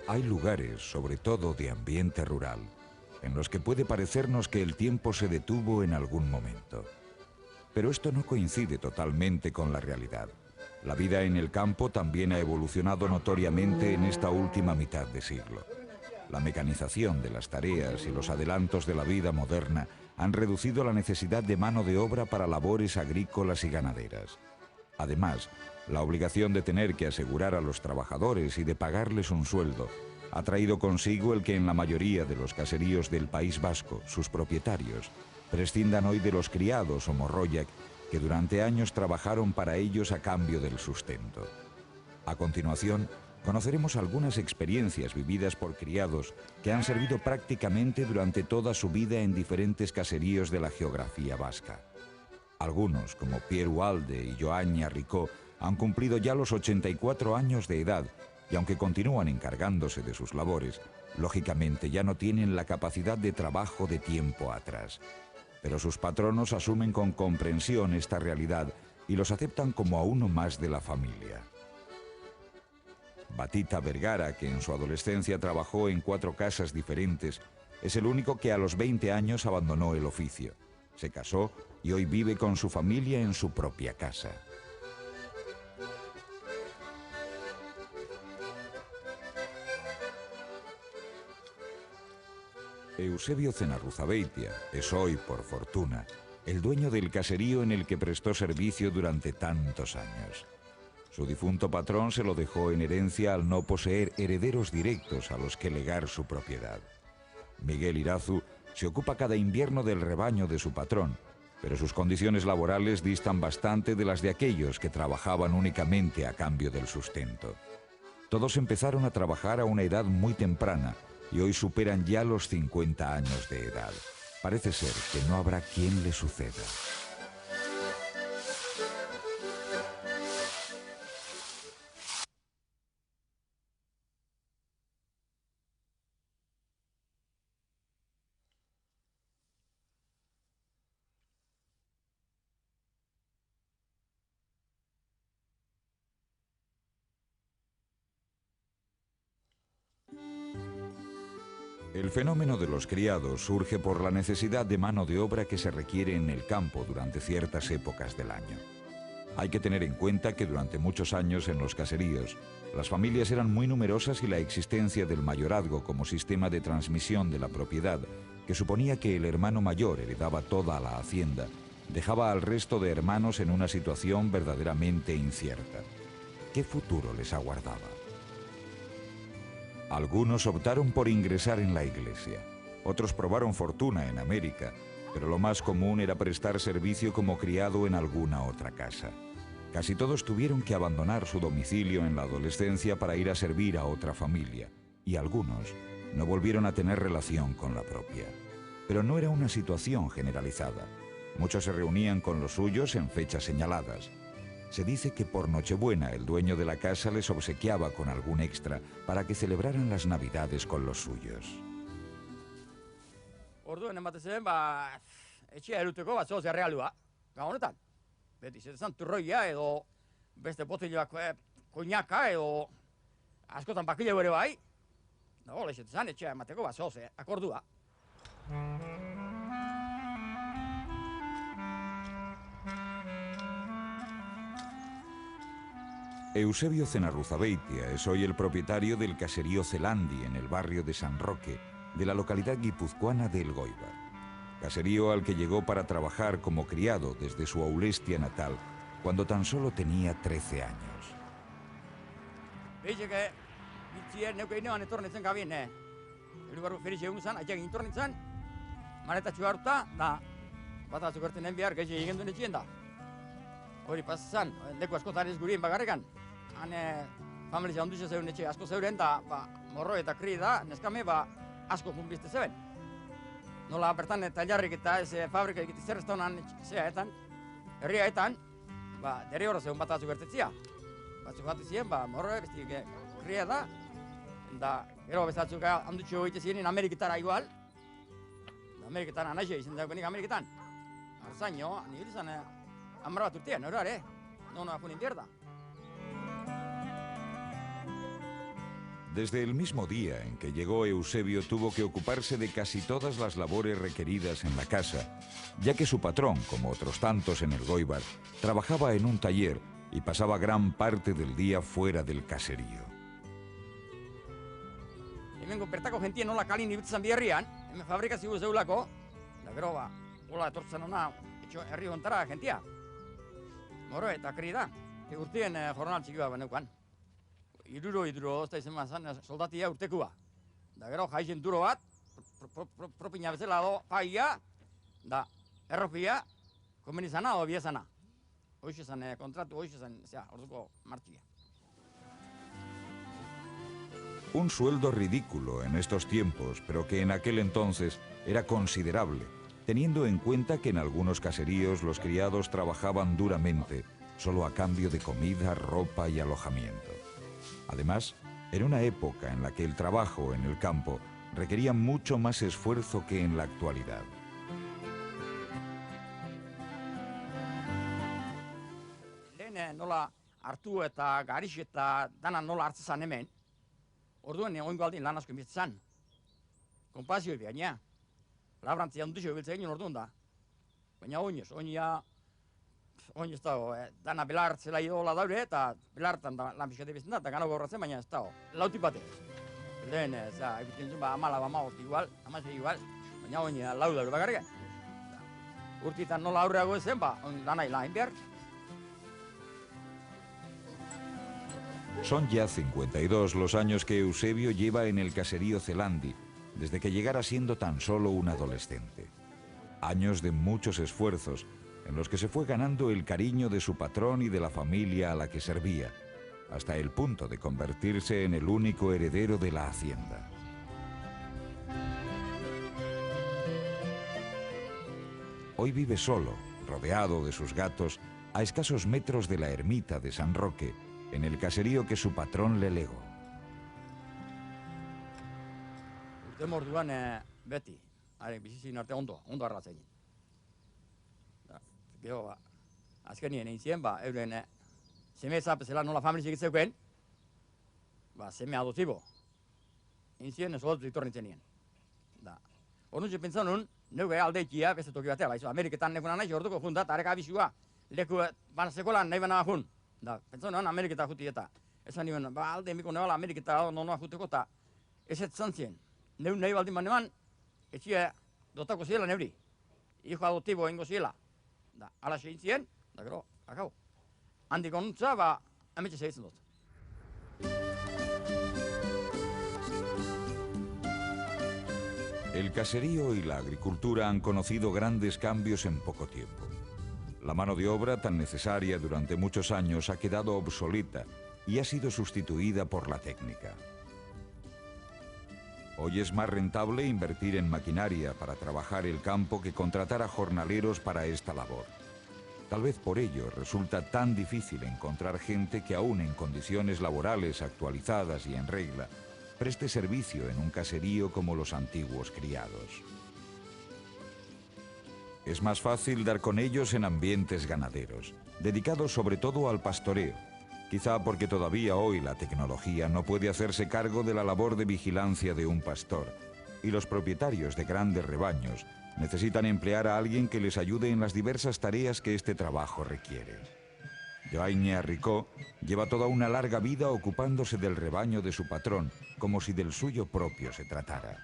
Hay lugares, sobre todo de ambiente rural, en los que puede parecernos que el tiempo se detuvo en algún momento. Pero esto no coincide totalmente con la realidad. La vida en el campo también ha evolucionado notoriamente en esta última mitad de siglo. La mecanización de las tareas y los adelantos de la vida moderna han reducido la necesidad de mano de obra para labores agrícolas y ganaderas. Además, la obligación de tener que asegurar a los trabajadores y de pagarles un sueldo ha traído consigo el que en la mayoría de los caseríos del País Vasco, sus propietarios, prescindan hoy de los criados o morroiak que durante años trabajaron para ellos a cambio del sustento. A continuación, conoceremos algunas experiencias vividas por criados que han servido prácticamente durante toda su vida en diferentes caseríos de la geografía vasca. Algunos, como Pierre Ualde y Joan Ñarricó, han cumplido ya los 84 años de edad y aunque continúan encargándose de sus labores, lógicamente ya no tienen la capacidad de trabajo de tiempo atrás. Pero sus patronos asumen con comprensión esta realidad y los aceptan como a uno más de la familia. Batita Vergara, que en su adolescencia trabajó en 4 casas diferentes, es el único que a los 20 años abandonó el oficio. Se casó y hoy vive con su familia en su propia casa. Eusebio Zenarruzabeitia es hoy, por fortuna, el dueño del caserío en el que prestó servicio durante tantos años. Su difunto patrón se lo dejó en herencia al no poseer herederos directos a los que legar su propiedad. Miguel Irazu se ocupa cada invierno del rebaño de su patrón, pero sus condiciones laborales distan bastante de las de aquellos que trabajaban únicamente a cambio del sustento. Todos empezaron a trabajar a una edad muy temprana y hoy superan ya los 50 años de edad. Parece ser que no habrá quien le suceda. El fenómeno de los criados surge por la necesidad de mano de obra que se requiere en el campo durante ciertas épocas del año. Hay que tener en cuenta que durante muchos años en los caseríos, las familias eran muy numerosas y la existencia del mayorazgo como sistema de transmisión de la propiedad, que suponía que el hermano mayor heredaba toda la hacienda, dejaba al resto de hermanos en una situación verdaderamente incierta. ¿Qué futuro les aguardaba? Algunos optaron por ingresar en la iglesia, otros probaron fortuna en América, pero lo más común era prestar servicio como criado en alguna otra casa. Casi todos tuvieron que abandonar su domicilio en la adolescencia para ir a servir a otra familia, y algunos no volvieron a tener relación con la propia. Pero no era una situación generalizada. Muchos se reunían con los suyos en fechas señaladas. Se dice que por Nochebuena el dueño de la casa les obsequiaba con algún extra para que celebraran las Navidades con los suyos. Orduen ematen zen, etxea eruteko zoze errealua, honetan. Beti zetan turroia edo beste botiloak koinaka edo askotan bakile ere bai. Nago, lexetan etxea emateko zoze, akordua. Eusebio Zenarruzabeitia es hoy el propietario del caserío Zelandi en el barrio de San Roque, de la localidad guipuzcoana de Elgoibar. caserío al que llegó para trabajar como criado desde su Aulestia natal, cuando tan solo tenía 13 años. Veis que bitzie neuke inoan etornetzen gabien, Elugaru felixe egun zan, aitzak intornitzen, manetatxu hartuta, da, bat atzuk ertenen behar, gaixe egin duen etxien da. Hori pasazan, leku askotan ez gurien bagarrekan. Han familia handuxe zeuden etxe asko zeuren, da, morro eta kri da, neskame, asko junbizte zeuden. Nola bertan tailarrik eta ez fabrika egite zer ez da honan zeaetan, herriaetan, dere horra zeuden bat atzuk ertetzia. Batzuk bat ezien, morro bestik kria da, da, gero bezatzuk handutxo egite ziren Ameriketara igual. Ameriketan anaixe izan daukenik Ameriketan. Arzaino, nire izan hamar bat urtean, horare, no funin pierda. Desde el mismo día en que llegó Eusebio tuvo que ocuparse de casi todas las labores requeridas en la casa, ya que su patrón, como otros tantos en el Goibar, trabajaba en un taller y pasaba gran parte del día fuera del caserío. Hemengo bertako jentien nola kalin ibiltzen biherrian, hemen fabrikazio zeulako, da gero hola etortzen ona herri hontara jentia. Moro eta kri da, urtien jornal txiki bat neukan. Iruro, ez da izan mazan soldatia urtekua. Da gero jaizen duro bat, propina bezala do paia, da erropia, komen izana o biezana. Hoxe zan kontratu, hoxe zan, orduko martxia. Un sueldo ridículo en estos tiempos, pero que en aquel entonces era considerable, teniendo en cuenta que en algunos caseríos los criados trabajaban duramente, solo a cambio de comida, ropa y alojamiento. Además, era una época en la que el trabajo en el campo requería mucho más esfuerzo que en la actualidad. Lehen nola hartu eta garix eta dana nola hartzezan hemen, orduen oingo aldin lan asko inbizitzan. Kompazio baina, labrantzia handuzio biltze egin orduan da. Baina oinez dago, dana belartzela idola daure eta belartan lan pixkate bizten da, eta gano gorratzen, baina ez dago. Lauti bate. Lehen, egiten zuen, amala, igual, amazte igual, baina oin lau daure bakarriak. Urtitan nola aurreago ezen, dana hilain behar. Son ya 52 los años que Eusebio lleva en el caserío Celandi, desde que llegara siendo tan solo un adolescente. Años de muchos esfuerzos, en los que se fue ganando el cariño de su patrón y de la familia a la que servía, hasta el punto de convertirse en el único heredero de la hacienda. Hoy vive solo, rodeado de sus gatos, a escasos metros de la ermita de San Roque, en el caserío que su patrón le legó. Urte morduan beti, bizizin arte ondo arratzen. Gero, azkenien egin ziren, euren seme zapezela nola familizik itzeuken, seme adoptibo. Egin ziren, soldatu ditornitzen nien. Orduan txu pentsan nun, neuge aldeikia, beste toki batea, Ameriketan nekuna nahi, orduko jun da, eta areka abizua, leku banazekolan nahi bana jun. Pentsan nun, Ameriketa juti eta. Esan nien, alde emiko nebala Ameriketa nonoa juteko, eta ez etzan ziren. Neu nahi baldin banean, etxia dotako ziela neuri. Hijo adoptibo ingo ziela. Ala segin ziren, da gero, akau. Handik onuntza, ametxe segitzen dut. El caserío y la agricultura han conocido grandes cambios en poco tiempo. La mano de obra tan necesaria durante muchos años ha quedado obsoleta y ha sido sustituida por la técnica. Hoy es más rentable invertir en maquinaria para trabajar el campo que contratar a jornaleros para esta labor. Tal vez por ello resulta tan difícil encontrar gente que aún en condiciones laborales actualizadas y en regla, preste servicio en un caserío como los antiguos criados. Es más fácil dar con ellos en ambientes ganaderos, dedicados sobre todo al pastoreo, quizá porque todavía hoy la tecnología no puede hacerse cargo de la labor de vigilancia de un pastor, y los propietarios de grandes rebaños necesitan emplear a alguien que les ayude en las diversas tareas que este trabajo requiere. Joaine Arricó lleva toda una larga vida ocupándose del rebaño de su patrón, como si del suyo propio se tratara.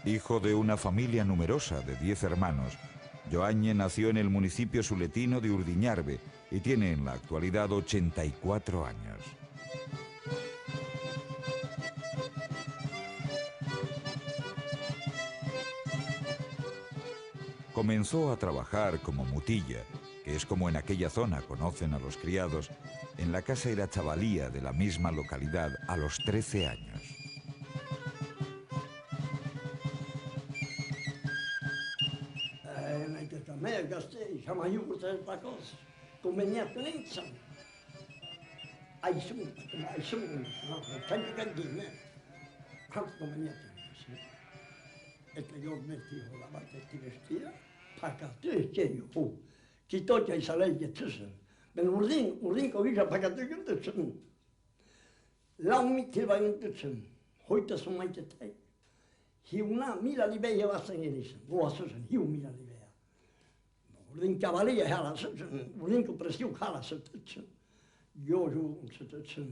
Hijo de una familia numerosa de 10 hermanos, Joañe nació en el municipio suletino de Urdiñarbe y tiene en la actualidad 84 años. Comenzó a trabajar como mutilla, que es como en aquella zona conocen a los criados, en la casa Irachavalía de la misma localidad a los 13 años. Kitoja isaleje tüsen. Ben urdin kogica pakatı tüsen. Laumi tilbagın tüsen. Hoyta sumayte tay. Hiuna mila libeya vasan gelişin. Bu asırın hiu mila libeya. Urdin cavalier hala tüsen. Urdin ko presiu hala tüsen. Joju tüsen.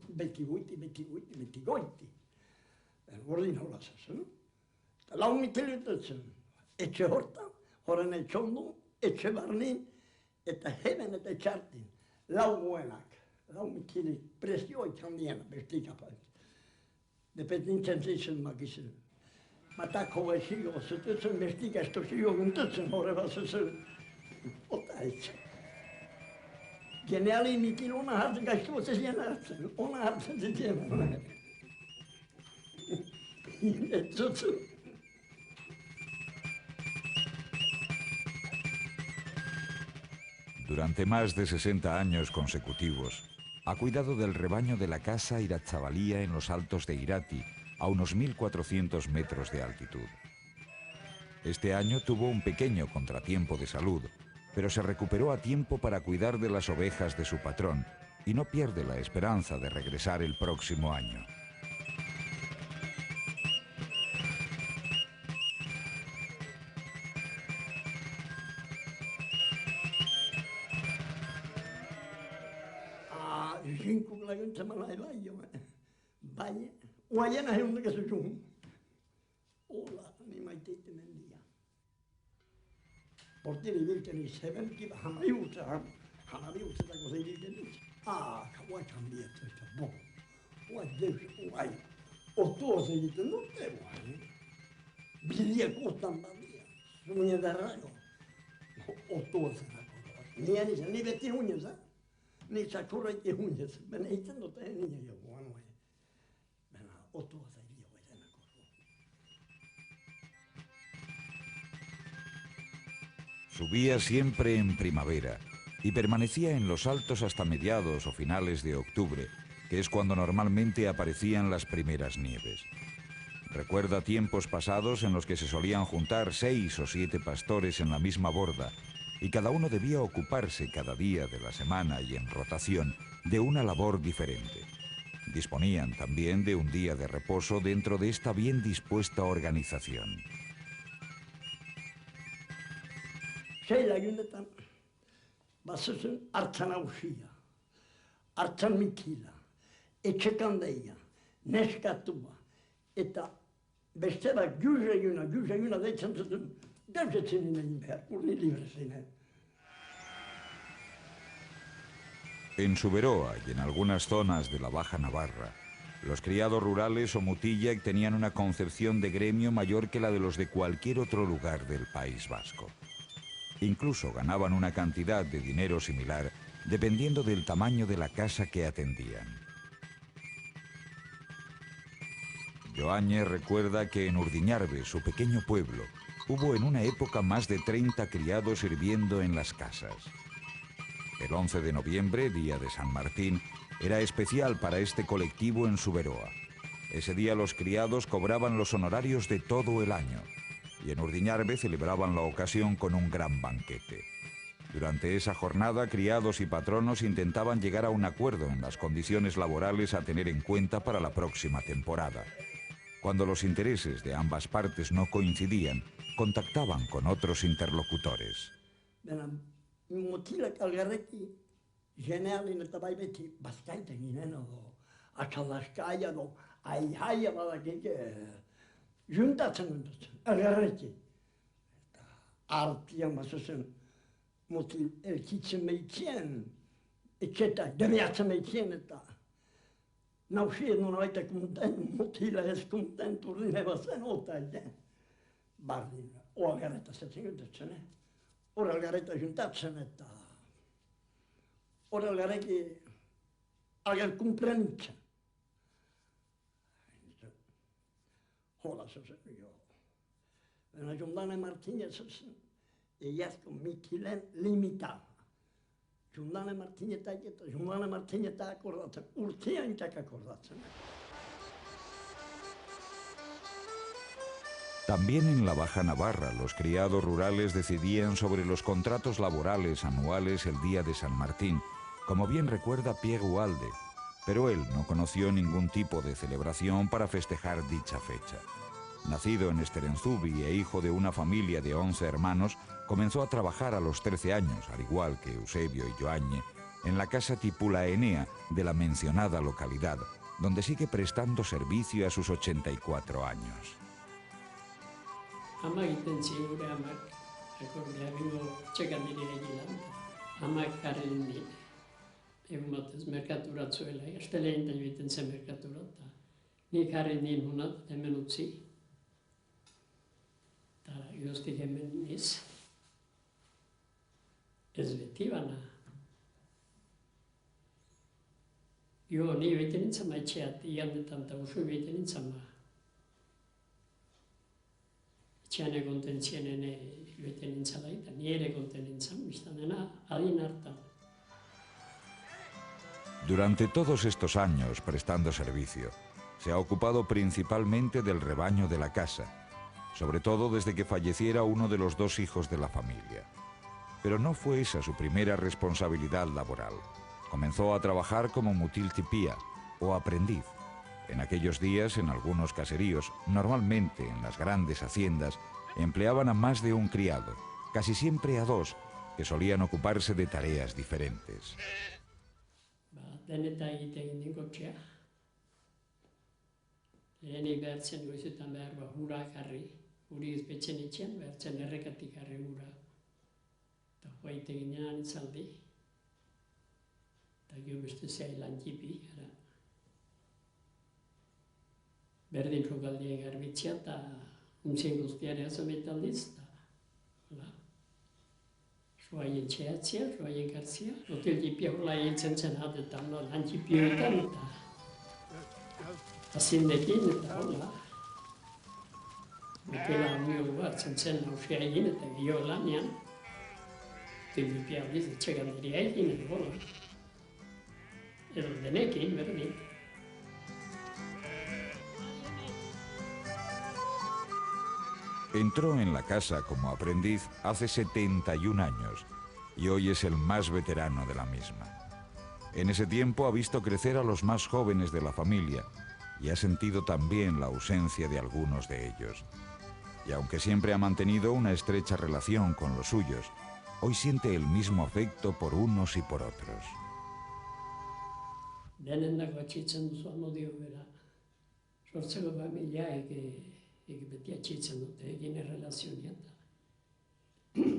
Beti goiti. Urdin hala tüsen. Laumi tilbagın etxe horta. Horan etxondu. Etxe barnin, eta hemen eta txartin, lau buenak, lau mitili presio itxandiena, bestik apalt. Depetintzen zitzen makizun. Matako bezio, zututzen bestik estozio guntutzen, horre bazuzen, ota etxe. Geneali mitil ona hartzen, gaiztu zezien hartzen, ona hartzen zezien. Etzutzen. Durante más de 60 años consecutivos, ha cuidado del rebaño de la casa Irachavalía en los altos de Irati, a unos 1.400 metros de altitud. Este año tuvo un pequeño contratiempo de salud, pero se recuperó a tiempo para cuidar de las ovejas de su patrón y no pierde la esperanza de regresar el próximo año. Vaya, guayana es un que se chum. Hola, ni maitete mendía. Por ti ni virte ni se ven que hamabiuta la cosa y dice, kawa cambia esto, bo. Guay, o todo se dice, no te guay. Vivía costan bandía, uñas de rayo. O todo se la cosa. Ni vete uñas, ni sakura y uñas. Ven, ahí no te niña yo, bueno. Subía siempre en primavera y permanecía en los altos hasta mediados o finales de octubre, que es cuando normalmente aparecían las primeras nieves. Recuerda tiempos pasados en los que se solían juntar 6 o 7 pastores en la misma borda y cada uno debía ocuparse cada día de la semana y en rotación de una labor diferente. Disponían también de un día de reposo dentro de esta bien dispuesta organización. Şeyle gündetan basısın artana uşuya, artan mitila, etxekandeia, neskatuba, eta bestela güze yuna deitzen zuten, gauzetzen inen behar, urni libresinen. En Suberoa y en algunas zonas de la Baja Navarra, los criados rurales o mutilla tenían una concepción de gremio mayor que la de los de cualquier otro lugar del País Vasco. Incluso ganaban una cantidad de dinero similar dependiendo del tamaño de la casa que atendían. Joañe recuerda que en Urdiñarbe, su pequeño pueblo, hubo en una época más de 30 criados sirviendo en las casas. El 11 de noviembre, día de San Martín, era especial para este colectivo en Suberoa. Ese día los criados cobraban los honorarios de todo el año y en Urdiñarbe celebraban la ocasión con un gran banquete. Durante esa jornada, criados y patronos intentaban llegar a un acuerdo en las condiciones laborales a tener en cuenta para la próxima temporada. Cuando los intereses de ambas partes no coincidían, contactaban con otros interlocutores. Motilak algarreki, generalin eta bai beti bazkaiten ginen, o akalaskaia, o aihaia badakik, juntatzen dut, agarrekin. Artian bazuzen, mutil elkitzen meitien, etxetak, demiatzen meitien eta nausien nolaitek mutila ez kontentu rine bazen ota eten. Bardin, oagarreta zetzen dutzen, Oagarreta juntatzen eta oagarreki agar kumprenitzen. Hola zuzen, jo. Bena Giundane Martinez iazko mitilen limitava. Giundane Martineta akordatzen, urteantzak akordatzen. También en la Baja Navarra, los criados rurales decidían sobre los contratos laborales anuales el día de San Martín, como bien recuerda Pierre Ualde, pero él no conoció ningún tipo de celebración para festejar dicha fecha. Nacido en Esterenzúbi e hijo de una familia de 11 hermanos, comenzó a trabajar a los 13 años, al igual que Eusebio y Joañe, en la casa Tipulaenea de la mencionada localidad, donde sigue prestando servicio a sus 84 años. Amak itentzia gure amak, akordea bingo txekan nire egilan. Amak karren nire, egun batez merkaturatzuela, astelein da joiten zen merkaturata. Nik karren nire honat, hemen utzi. Eta guztik hemen niz. Ez beti bana. Jo, ni joiten nintzen maitxeat, igandetan eta usu joiten nintzen ba. Etxean egonten zienen joeten nintzala eta ni ere egonten nintzen, biztanena adin hartan. Durante todos estos años prestando servicio, se ha ocupado principalmente del rebaño de la casa, sobre todo desde que falleciera uno de los dos hijos de la familia. Pero no fue esa su primera responsabilidad laboral. Comenzó a trabajar como mutiltipía o aprendiz. En aquellos días, en algunos caseríos, normalmente en las grandes haciendas, empleaban a más de un criado, casi siempre a dos, que solían ocuparse de tareas diferentes. Deneta egiten gindikotxea. Lehenik behartzen goizetan behar hura jarri, huri izpetzen etxean, behartzen errekatik jarri hura. Eta joa egiten ginean itzaldi. Eta gero beste zei lan jipi, gara. Berdin jokaldien garbitzea eta untzien guztiare azometaldiz, eta joaien txeatzea, joaien gartzea. Hotel jipia hola egiten zen hadetan, lan jipioetan, eta azindekin, eta hola. Betela amio hartzen zen nausea egin, eta gio lanean. Hotel jipia horiz, etxeganderia egin, eta hola. Edo denekin, berdin. Entró en la casa como aprendiz hace 71 años y hoy es el más veterano de la misma. En ese tiempo ha visto crecer a los más jóvenes de la familia y ha sentido también la ausencia de algunos de ellos. Y aunque siempre ha mantenido una estrecha relación con los suyos, hoy siente el mismo afecto por unos y por otros. Denendako atxitzen duzu amodio bera. Sortzeko familia beti atxitzen dute egin errelazionia eta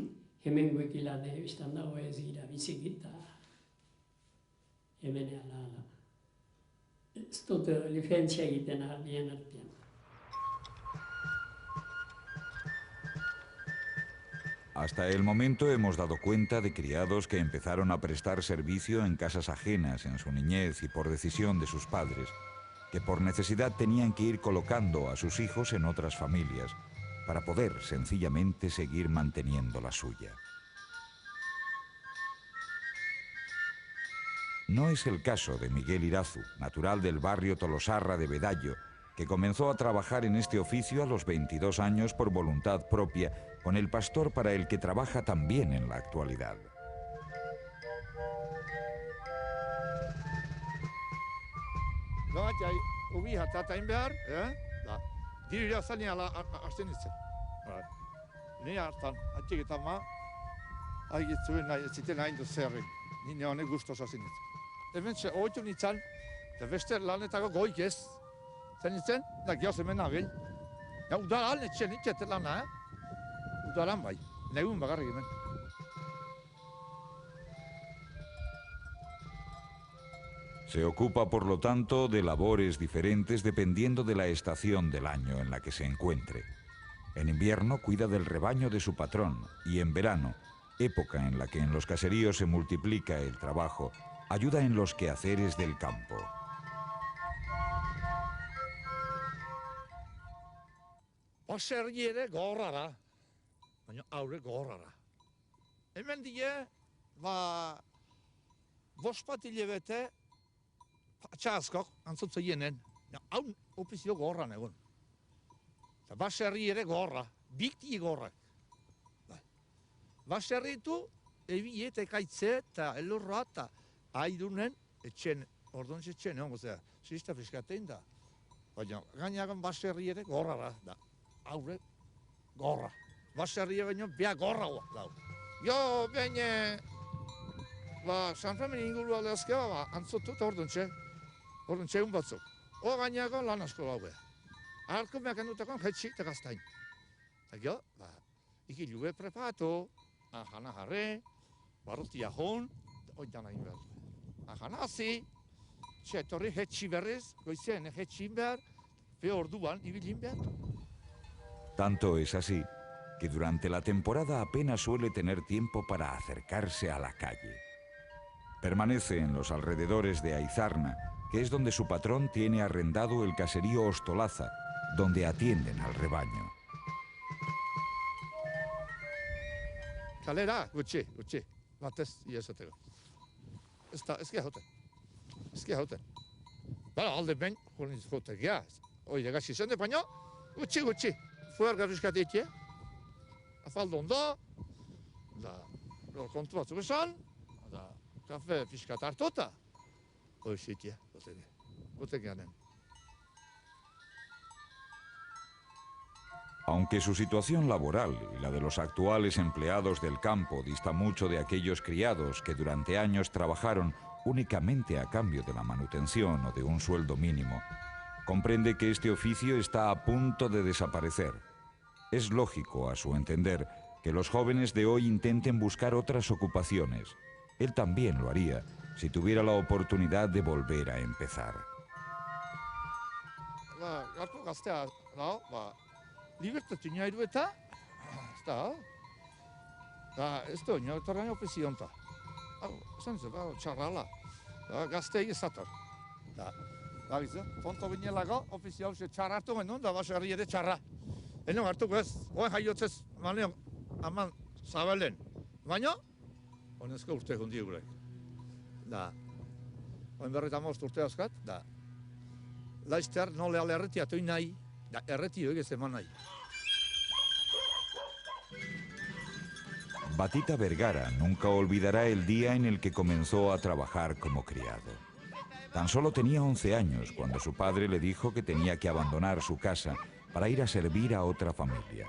hemen guekilane biztan dago ez gira bizikita hemen ala. Ez dut diferentzia egiten bien artean. Hasta el momento hemos dado cuenta de criados que empezaron a prestar servicio en casas ajenas en su niñez y por decisión de sus padres, que por necesidad tenían que ir colocando a sus hijos en otras familias para poder sencillamente seguir manteniendo la suya. No es el caso de Miguel Irazu, natural del barrio Tolosarra de Bedallo, que comenzó a trabajar en este oficio a los 22 años por voluntad propia, con el pastor para el que trabaja también en la actualidad. Ubi hatatain behar, diru zani ala hasten ditzen. Ni hartan, atxiketan ma, agitzuen ziten hain dut zerri. Nine honek guztoz hasten ditzen. Hemen ze oitu nintzen, eta beste lanetako goik ez. Zen nintzen, da gioz hemen nabil. Ja, udalan etxen itxetet lana, Udalan bai, negun bakarrik hemen. Se ocupa, por lo tanto, de labores diferentes dependiendo de la estación del año en la que se encuentre. En invierno cuida del rebaño de su patrón y en verano, época en la que en los caseríos se multiplica el trabajo, ayuda en los quehaceres del campo. Baserri ere gorrara, baina aurre gorrara. Hemen die, bost bat hilabete, patxazkok, antzutza jenen, hau ofizio gorran egon. Eta baserri ere gorra, bikti gorrak. Baserritu, ebi eta ekaitze eta elurra eta aidunen etxen, orduan etxen, egon gozea, zista fiskatein da. Baina gainagan baserri ere gorrara da. Aurre, gorra. Baserria baino, bea gorra hau. Jo, baina, San Fermin inguru aldezkeba, antzotu eta orduan txe batzuk. O gainago lan asko lau beha. Arko mekan dutakon jetxik eta gaztain. Eta jo, ikilube prepatu, ajana jarre, barrutia hon, oidan hain behar. Ajana hazi, txetorri jetxi berriz, goizien jetxin behar, be orduan ibilin behar. Tanto es así que durante la temporada apenas suele tener tiempo para acercarse a la calle. Permanece en los alrededores de Aizarna, que es donde su patrón tiene arrendado el caserío Ostolaza, donde atienden al rebaño. Kalera, gutxi, batez iesateko. Ezki hauten. Bara, alde ben, jurniz jotek, ja. Oide, gaxi zende, baina, gutxi. Fuer garrizkat eitie, afaldo ondo, da, kontu batzuk esan, da, kafe fiskat hartota, hoiz eitie, gotek ganen. Aunque su situación laboral y la de los actuales empleados del campo dista mucho de aquellos criados que durante años trabajaron únicamente a cambio de la manutención o de un sueldo mínimo, comprende que este oficio está a punto de desaparecer. Es lógico, a su entender, que los jóvenes de hoy intenten buscar otras ocupaciones. Él también lo haría si tuviera la oportunidad de volver a empezar. Gartu gaztea, libertatu inairu eta, ez da, inairutarrain ofizionta. Esan ze, txarrala, gazteik ezator. Gabizu, fonto binelago, ofizial txarra hartu genuen, da baserri ere txarra. Eno hartuko ez, oen jaiotzez, maneo, aman zabelen. Baina, honezko urte gundi gurek. Oen berreta most urte askat, laizter nole ale erretiatu nahi, da erretio egez eman nahi. Batita Vergara nunca olvidará el día en el que comenzó a trabajar como criado. Tan solo tenía 11 años cuando su padre le dijo que tenía que abandonar su casa para ir a servir a otra familia.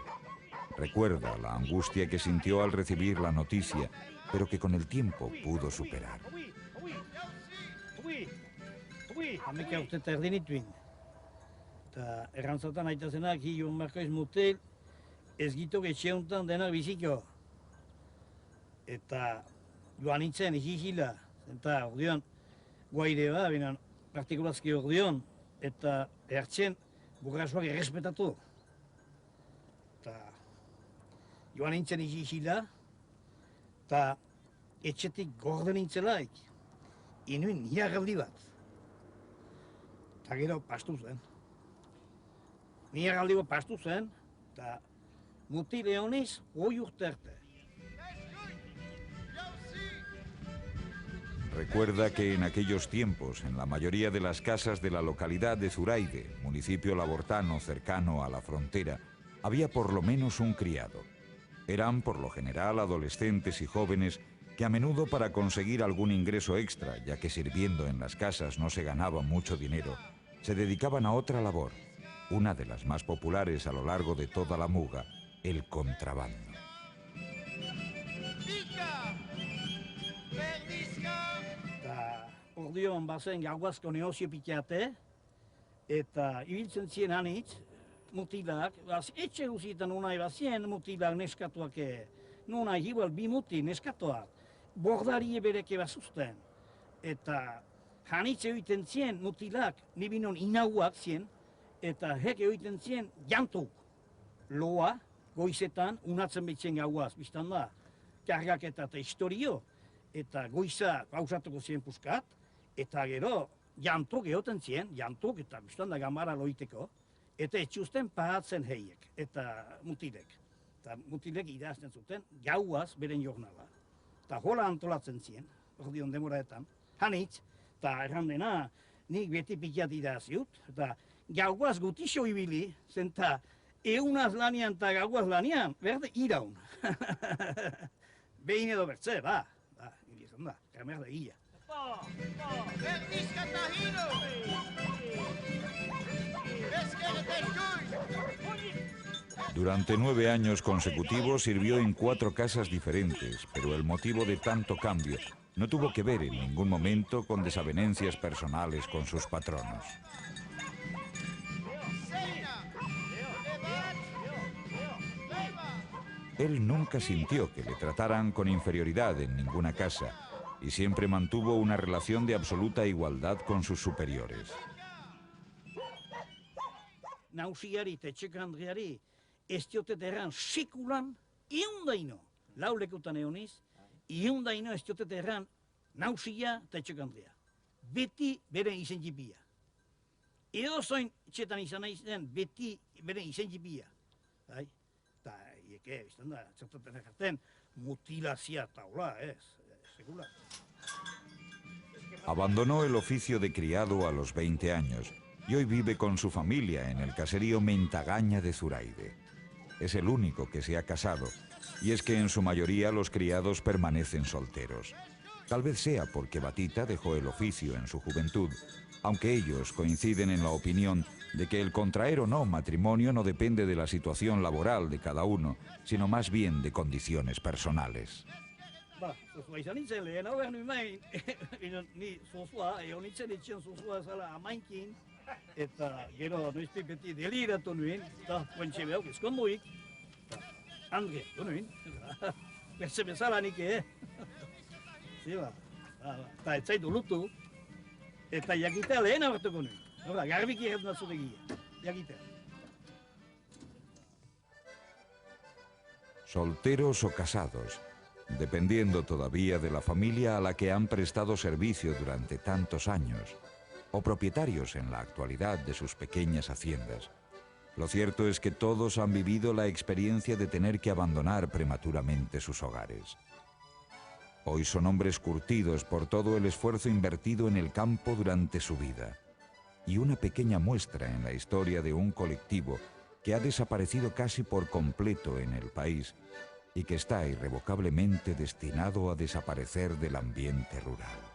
Recuerda la angustia que sintió al recibir la noticia, pero que con el tiempo pudo superar. Hameka urte eta erdi nituen. Eta errantzatan aitazenak hion markoiz mutel, ez gitok etxe honetan denak biziko. Eta joan nintzen hihila, eta ordean guaire ba, binan partikulazki ordean, eta ertzen burrasoak errespetatu. Eta joan nintzen hihila, eta etxetik gorde nintzelaik, inuen niagaldi bat. Eta gero pastu zen. Niagaldi bat pastu zen, eta mutile honez, hoi urte arte. Recuerda que en aquellos tiempos, en la mayoría de las casas de la localidad de Zuraide, municipio labortano cercano a la frontera, había por lo menos un criado. Eran, por lo general, adolescentes y jóvenes que a menudo, para conseguir algún ingreso extra, ya que sirviendo en las casas no se ganaba mucho dinero, se dedicaban a otra labor, una de las más populares a lo largo de toda la Muga, el contrabando. Ordeon bazen gauazko neozio pitiate, eta ibiltzen zien hanitz, mutilak, etxe guzietan unai bazien mutilak neskatuak, nunai igual bi mutil neskatuak, bordari bereke bazuzten. Eta janitze egiten zien mutilak, nibinon inauak zien, eta hek egiten zien jantuk. Loa, goizetan, unatzen behitzen gauaz, biztan da, kargaketa eta historio, eta goiza pausatuko zien puskat, eta gero, jantuk egoten zien, jantuk eta biztan da gamara loiteko, eta etxusten paratzen heiek, eta mutilek. Eta mutilek idazten zuten, gauaz beren jornala. Eta hola antolatzen zien, ordion demoraetan, hanitz, eta errandena, nik beti pikiat idaziut, eta gauaz gutixo ibili, zenta eunaz lanian eta gauaz lanian, berde iraun. Behin edo bertze, ba, izan da, kamerde gila. Durante 9 años consecutivos sirvió en 4 casas diferentes, pero el motivo de tanto cambio no tuvo que ver en ningún momento con desavenencias personales con sus patronos. Él nunca sintió que le trataran con inferioridad en ninguna casa y siempre mantuvo una relación de absoluta igualdad con sus superiores. Nausiari eta etxekandriari ez diotet erran sekulan iundaino. Laulekutan eoniz, iundaino ez diotet erran nausia eta etxekandria. Beti bere izen jipia. Edo zoin txetan izan nahi zen, beti bere izen jipia. Eta, ieke, biztan da, txertaten ekarten, mutilazia taula, segula. Abandonó el oficio de criado a los 20 años y hoy vive con su familia en el caserío Mentagaña de Zuraide. Es el único que se ha casado, y es que en su mayoría los criados permanecen solteros. Tal vez sea porque Batita dejó el oficio en su juventud, aunque ellos coinciden en la opinión de que el contraer o no matrimonio no depende de la situación laboral de cada uno, sino más bien de condiciones personales. Ba, zozua izan nintzen lehen, hau behar nuen main, ni zozua, nitzen etxean zozua zala amainkin, eta gero noizpi beti deliratu nuen, eta puentxe behau ezkonduik, eta Andre, nuen, berze bezala nik, Ziba, eta etzaitu lutu, eta jakitea lehen abartuko nuen, garbiki erretu nazure gila, jakitea. Solteros o casados, dependiendo todavía de la familia a la que han prestado servicio durante tantos años, o propietarios en la actualidad de sus pequeñas haciendas. Lo cierto es que todos han vivido la experiencia de tener que abandonar prematuramente sus hogares. Hoy son hombres curtidos por todo el esfuerzo invertido en el campo durante su vida, y una pequeña muestra en la historia de un colectivo que ha desaparecido casi por completo en el país y que está irrevocablemente destinado a desaparecer del ambiente rural.